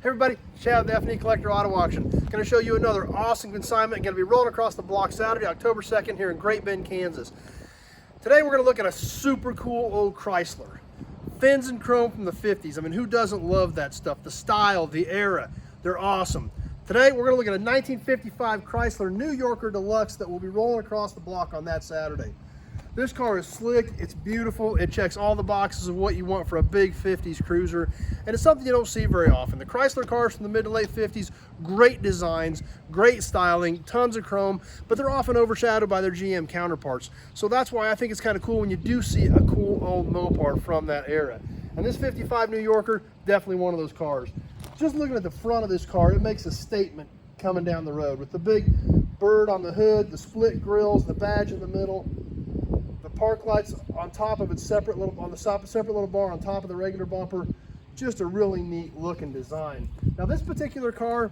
Hey everybody, Chad with the F&E Collector Auto Auction. Going to show you another awesome consignment. Going to be rolling across the block Saturday, October 2nd here in Great Bend, Kansas. Today we're going to look at a super cool old Chrysler. Fins and chrome from the 50s. I mean, who doesn't love that stuff? The style, the era, they're awesome. Today we're going to look at a 1955 Chrysler New Yorker Deluxe that will be rolling across the block on that Saturday. This car is slick, it's beautiful, it checks all the boxes of what you want for a big 50s cruiser, and it's something you don't see very often. The Chrysler cars from the mid to late 50s, great designs, great styling, tons of chrome, but they're often overshadowed by their GM counterparts. So that's why I think it's kind of cool when you do see a cool old Mopar from that era. And this 55 New Yorker, definitely one of those cars. Just looking at the front of this car, it makes a statement coming down the road with the big bird on the hood, the split grills, the badge in the middle. Park lights on top of it, separate little bar on top of the regular bumper. Just a really neat looking design. Now this particular car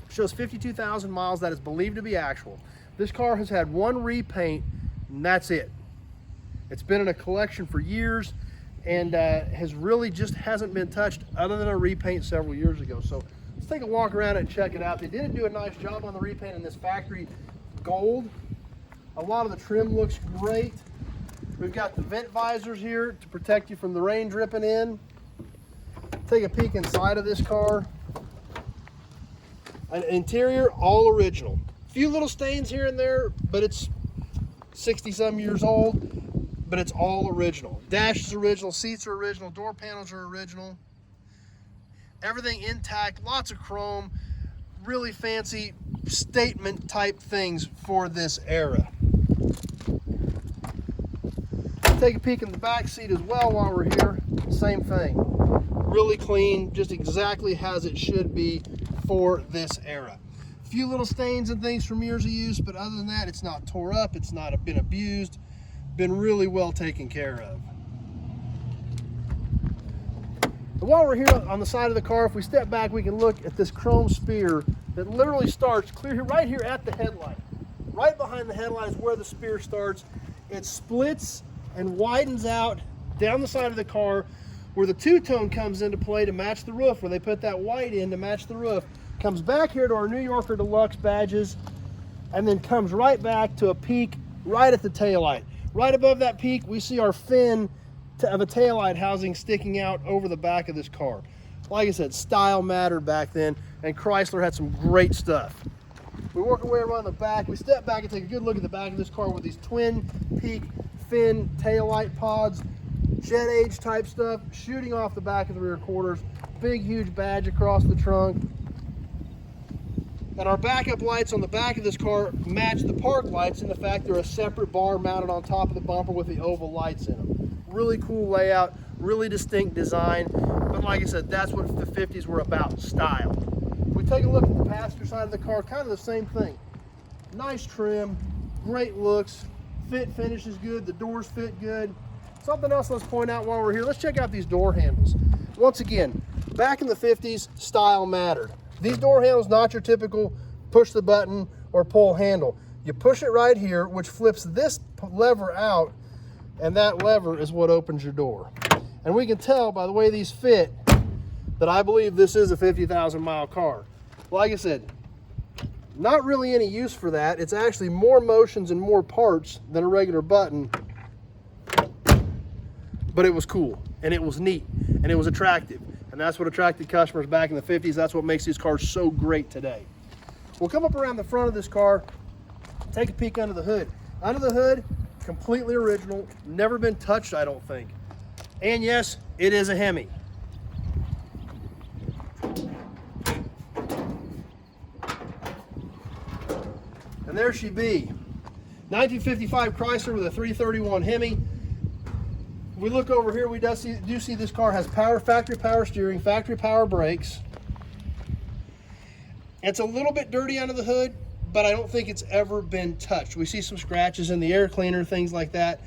shows 52,000 miles. That is believed to be actual. This car has had one repaint and that's it. It's been in a collection for years and has really just hasn't been touched other than a repaint several years ago. So let's take a walk around it and check it out. They did do a nice job on the repaint in this factory gold. A lot of the trim looks great. We've got the vent visors here to protect you from the rain dripping in. Take a peek inside of this car. An interior, all original. A few little stains here and there, but it's 60-some years old, but it's all original. Dash is original, seats are original, door panels are original. Everything intact, lots of chrome, really fancy statement type things for this era. Take a peek in the back seat as well while we're here. Same thing. Really clean, just exactly as it should be for this era. A few little stains and things from years of use, but other than that, it's not tore up, it's not been abused, been really well taken care of. And while we're here on the side of the car, if we step back, we can look at this chrome spear that literally starts clear here, right here at the headlight. Right behind the headlight is where the spear starts. It splits and widens out down the side of the car where the two-tone comes into play to match the roof, where they put that white in to match the roof. Comes back here to our New Yorker Deluxe badges and then comes right back to a peak right at the taillight. Right above that peak, we see our fin of a taillight housing sticking out over the back of this car. Like I said, style mattered back then, and Chrysler had some great stuff. We work our way around the back. We step back and take a good look at the back of this car with these twin peak fin taillight pods, jet age type stuff shooting off the back of the rear quarters, big huge badge across the trunk. And our backup lights on the back of this car match the park lights in the fact they're a separate bar mounted on top of the bumper with the oval lights in them. Really cool layout, really distinct design, but like I said, that's what the 50s were about, style. We take a look at the passenger side of the car, kind of the same thing. Nice trim, great looks, fit finish is good, the doors fit good. Something else let's point out while we're here, let's check out these door handles. Once again, back in the 50s, style mattered. These door handles, not your typical push the button or pull handle. You push it right here, which flips this lever out, and that lever is what opens your door. And we can tell by the way these fit that I believe this is a 50,000 mile car. Like I said, not really any use for that. It's actually more motions and more parts than a regular button, but it was cool and it was neat and it was attractive. And that's what attracted customers back in the 50s. That's what makes these cars so great today. We'll come up around the front of this car, take a peek under the hood. Under the hood, completely original, never been touched, I don't think. And yes, it is a Hemi. And there she be, 1955 Chrysler with a 331 Hemi. We look over here, we do see this car has factory power steering, factory power brakes. It's a little bit dirty under the hood, but I don't think it's ever been touched. We see some scratches in the air cleaner, things like that.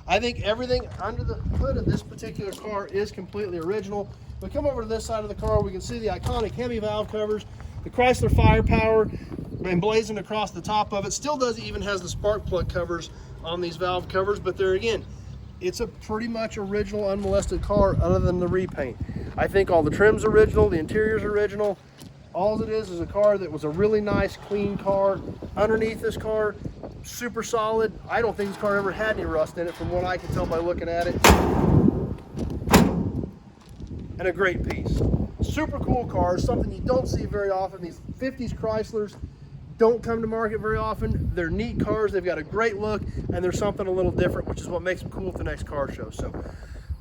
I think everything under the hood of this particular car is completely original. We come over to this side of the car, we can see the iconic Hemi valve covers, the Chrysler firepower emblazoned across the top of it. Still even has the spark plug covers on these valve covers, but they're again it's a pretty much original, unmolested car other than the repaint. I think all the trim's original, the interior's original. All it is a car that was a really nice, clean car. Underneath this car, super solid. I don't think this car ever had any rust in it from what I can tell by looking at it. And a great piece. Super cool car, something you don't see very often. These 50s Chryslers don't come to market very often. They're neat cars, they've got a great look, and they're something a little different, which is what makes them cool at the next car show. So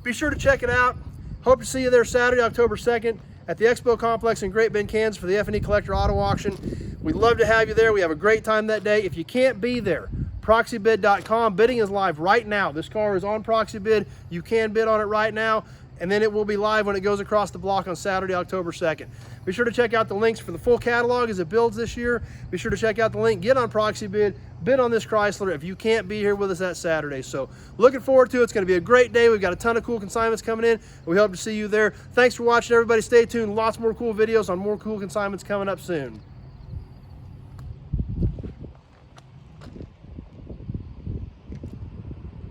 be sure to check it out. Hope to see you there Saturday, October 2nd at the Expo Complex in Great Bend, Kansas for the F&E Collector Auto Auction. We'd love to have you there. We have a great time that day. If you can't be there, proxybid.com. Bidding is live right now. This car is on ProxyBid. You can bid on it right now, and then it will be live when it goes across the block on Saturday, October 2nd. Be sure to check out the links for the full catalog as it builds this year. Be sure to check out the link, get on ProxyBid, bid on this Chrysler if you can't be here with us that Saturday. So looking forward to it. It's going to be a great day. We've got a ton of cool consignments coming in. We hope to see you there. Thanks for watching, everybody. Stay tuned. Lots more cool videos on more cool consignments coming up soon.